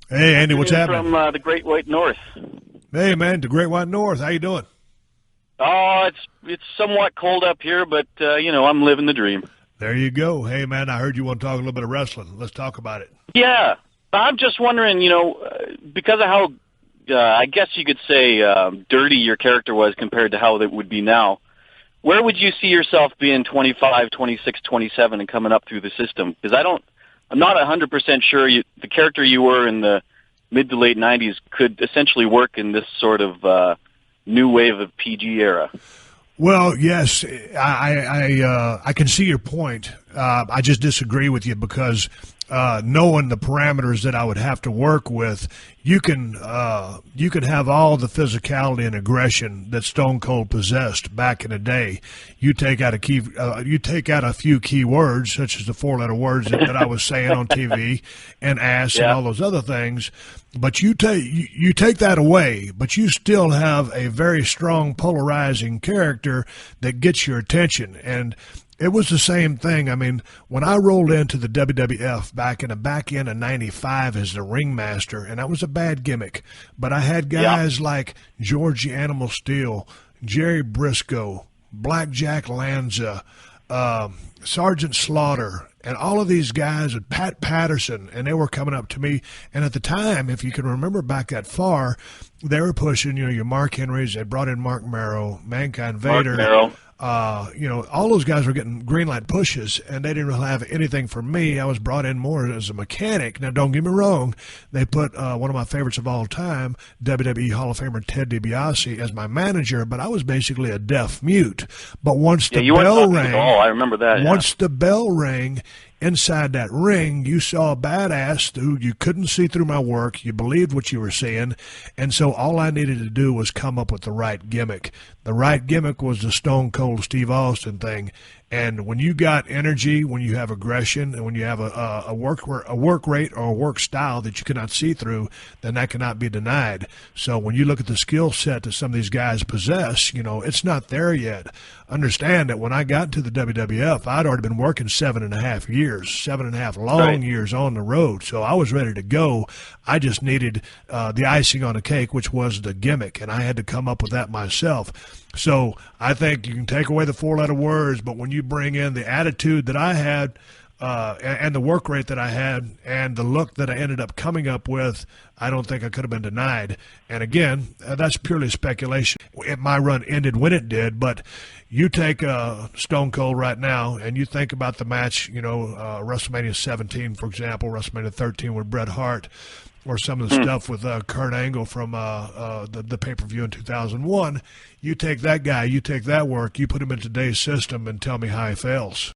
Hey, Andy, what's happening? From the Great White North. Hey, man, the Great White North. How you doing? Oh, it's somewhat cold up here, but I'm living the dream. There you go. Hey, man, I heard you want to talk a little bit of wrestling. Let's talk about it. Yeah, I'm just wondering, because of how I guess you could say dirty your character was compared to how it would be now. Where would you see yourself being 25, 26, 27 and coming up through the system? Because I'm not 100% sure the character you were in the mid to late 90s could essentially work in this sort of new wave of PG era. Well, yes, I can see your point. I just disagree with you because knowing the parameters that I would have to work with, you can have all the physicality and aggression that Stone Cold possessed back in the day. You take out a few key words, such as the four-letter words that I was saying on TV, and ass and all those other things. But you take that away, but you still have a very strong polarizing character that gets your attention. And it was the same thing. I mean, when I rolled into the WWF back in the end of '95 as the ringmaster, and that was a bad gimmick, but I had guys like George the Animal Steel, Jerry Briscoe, Blackjack Lanza, Sergeant Slaughter, and all of these guys, and Pat Patterson, and they were coming up to me. And at the time, if you can remember back that far, they were pushing, your Mark Henrys. They brought in Mark Merrow, Mankind Vader. All those guys were getting green light pushes, and they didn't really have anything for me. I was brought in more as a mechanic. Now, don't get me wrong. They put one of my favorites of all time, WWE Hall of Famer Ted DiBiase, as my manager, but I was basically a deaf mute. But once the bell rang, I remember that. Once the bell rang, inside that ring, you saw a badass who you couldn't see through my work. You believed what you were seeing. And so all I needed to do was come up with the right gimmick. The right gimmick was the Stone Cold Steve Austin thing. And when you got energy, when you have aggression, and when you have a work rate or a work style that you cannot see through, then that cannot be denied. So when you look at the skill set that some of these guys possess, it's not there yet. Understand that when I got into the WWF, I'd already been working 7.5 years, 7.5 long years on the road. So I was ready to go. I just needed the icing on the cake, which was the gimmick, and I had to come up with that myself. So I think you can take away the four-letter words, but when you bring in the attitude that I had and the work rate that I had and the look that I ended up coming up with, I don't think I could have been denied. And again, that's purely speculation. My run ended when it did, but you take Stone Cold right now and you think about the match, WrestleMania 17, for example, WrestleMania 13 with Bret Hart, or some of the stuff with Kurt Angle from the pay-per-view in 2001, you take that guy, you take that work, you put him in today's system and tell me how he fails.